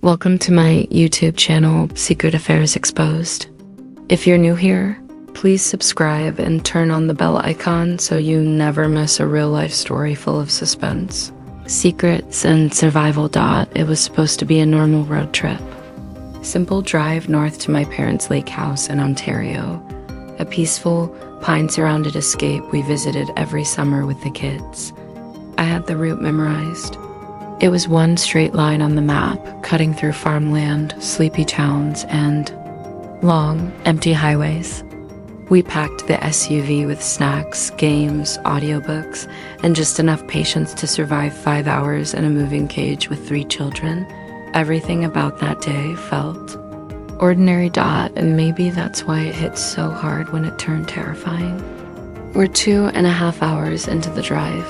Welcome to my YouTube channel, Secret Affairs Exposed. If you're new here, please subscribe and turn on the bell icon so you never miss a real-life story full of suspense, secrets, and survival. It was supposed to be a normal road trip. Simple drive north to my parents' lake house in Ontario. A peaceful, pine-surrounded escape we visited every summer with the kids. I had the route memorized. It was one straight line on the map, cutting through farmland, sleepy towns, and long, empty highways. We packed the SUV with snacks, games, audiobooks, and just enough patience to survive 5 hours in a moving cage with 3 children. Everything about that day felt ordinary. And maybe that's why it hit so hard when it turned terrifying. We're 2.5 hours into the drive.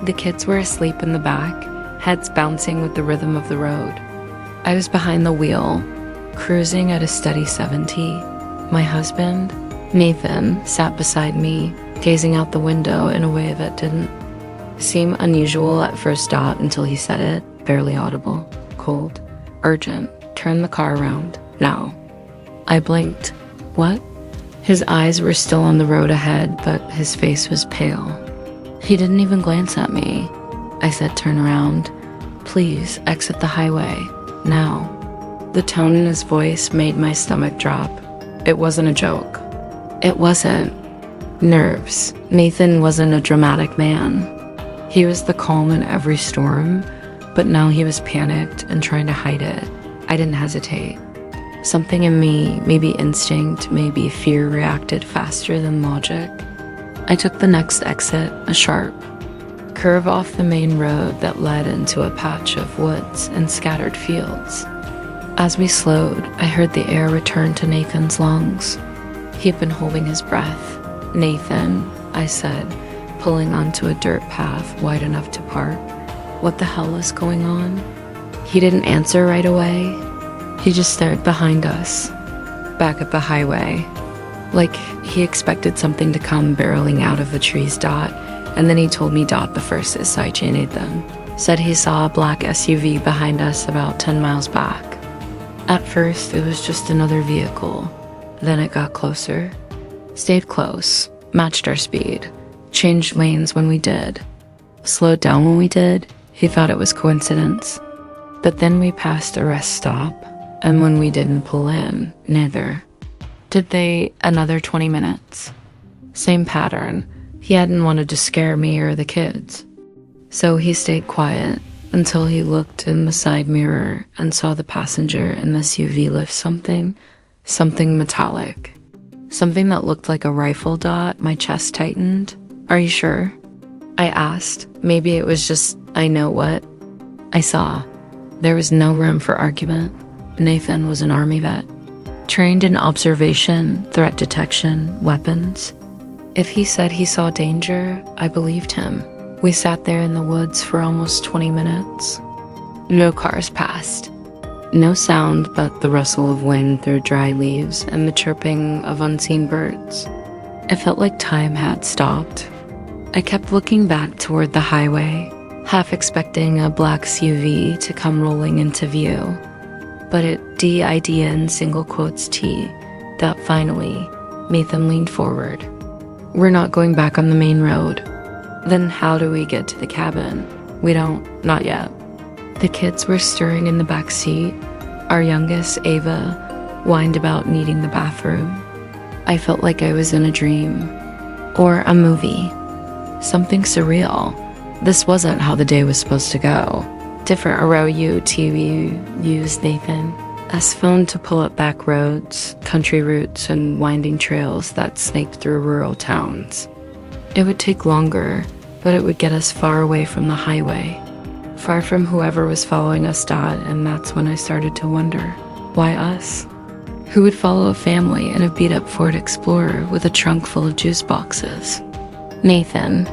The kids were asleep in the back, heads bouncing with the rhythm of the road. I was behind the wheel, cruising at a steady 70. My husband, Nathan, sat beside me, gazing out the window in a way that didn't seem unusual at first until he said it, barely audible, cold, urgent, turn the car around, now. I blinked. What? His eyes were still on the road ahead, but his face was pale. He didn't even glance at me. I said, turn around. Please, exit the highway, now. The tone in his voice made my stomach drop. It wasn't a joke. It wasn't. Nerves. Nathan wasn't a dramatic man. He was the calm in every storm, but now he was panicked and trying to hide it. I didn't hesitate. Something in me, maybe instinct, maybe fear, reacted faster than logic. I took the next exit, a sharp curve off the main road that led into a patch of woods and scattered fields. As we slowed, I heard the air return to Nathan's lungs. He'd been holding his breath. Nathan, I said, pulling onto a dirt path wide enough to park. What the hell was going on? He didn't answer right away. He just stared behind us, back at the highway, like he expected something to come barreling out of the trees. And then he told me the first sight Nathan said he saw a black SUV behind us about 10 miles back. At first, it was just another vehicle. Then it got closer, stayed close, matched our speed, changed lanes when we did, slowed down when we did. He thought it was coincidence. But then we passed a rest stop, and when we didn't pull in, neither did they. Another 20 minutes. Same pattern. He hadn't wanted to scare me or the kids. So he stayed quiet until he looked in the side mirror and saw the passenger in the SUV lift something metallic. Something that looked like a rifle. My chest tightened. Are you sure? I asked. Maybe it was just, I know what I saw. There was no room for argument. Nathan was an army vet, trained in observation, threat detection, weapons. If he said he saw danger, I believed him. We sat there in the woods for almost 20 minutes. No cars passed. No sound but the rustle of wind through dry leaves and the chirping of unseen birds. It felt like time had stopped. I kept looking back toward the highway, half expecting a black SUV to come rolling into view. But it did in single quotes T. That finally, Nathan leaned forward. We're not going back on the main road. Then how do we get to the cabin? We don't, not yet. The kids were stirring in the back seat. Our youngest, Ava, whined about needing the bathroom. I felt like I was in a dream. Or a movie. Something surreal. This wasn't how the day was supposed to go. Different ROU TV used Nathan as phone to pull up back roads, country routes, and winding trails that snaked through rural towns. It would take longer, but it would get us far away from the highway, far from whoever was following us. And that's when I started to wonder, why us? Who would follow a family in a beat-up Ford Explorer with a trunk full of juice boxes? Nathan,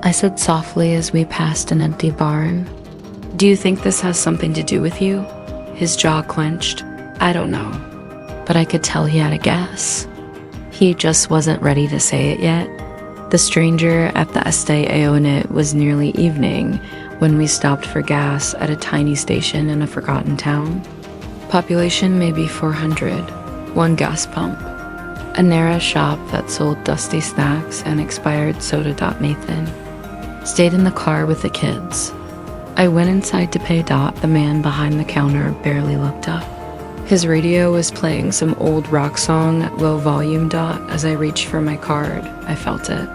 I said softly as we passed an empty barn. Do you think this has something to do with you? His jaw clenched. I don't know. But I could tell he had a guess. He just wasn't ready to say it yet. The stranger at the Este Aeonit was nearly evening when we stopped for gas at a tiny station in a forgotten town. Population maybe 400, one gas pump, a narrow shop that sold dusty snacks and expired soda. Nathan stayed in the car with the kids. I went inside to pay. The man behind the counter barely looked up. His radio was playing some old rock song at low volume. As I reached for my card, I felt it.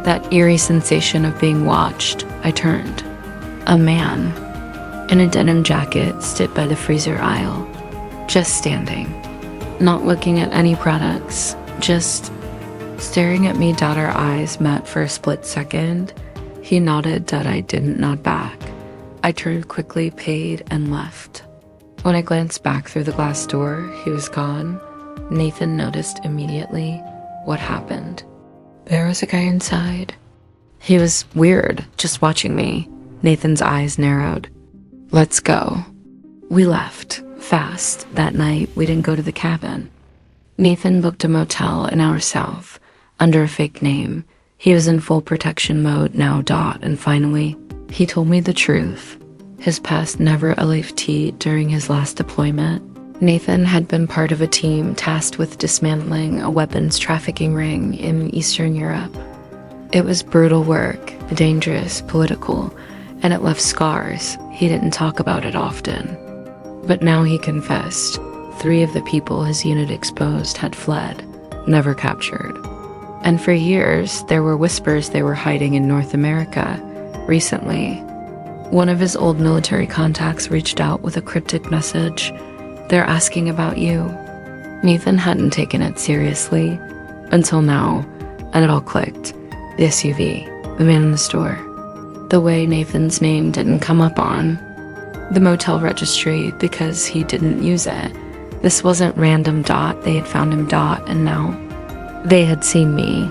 That eerie sensation of being watched. I turned. A man in a denim jacket stood by the freezer aisle, just standing, not looking at any products, just staring at me. Our eyes met for a split second. He nodded. I didn't nod back. I turned quickly, paid, and left. When I glanced back through the glass door, he was gone. Nathan noticed immediately what happened. There was a guy inside. He was weird, just watching me. Nathan's eyes narrowed. Let's go. We left, fast. That night, we didn't go to the cabin. Nathan booked a motel an hour south, under a fake name. He was in full protection mode now. And finally, he told me the truth. His past never left during his last deployment. Nathan had been part of a team tasked with dismantling a weapons trafficking ring in Eastern Europe. It was brutal work, dangerous, political, and it left scars. He didn't talk about it often. But now he confessed. 3 of the people his unit exposed had fled, never captured. And for years, there were whispers they were hiding in North America. Recently, one of his old military contacts reached out with a cryptic message. They're asking about you. Nathan hadn't taken it seriously until now, and it all clicked. The SUV, the man in the store, the way Nathan's name didn't come up on the motel registry because he didn't use it. This wasn't random. They had found him. And now they had seen me.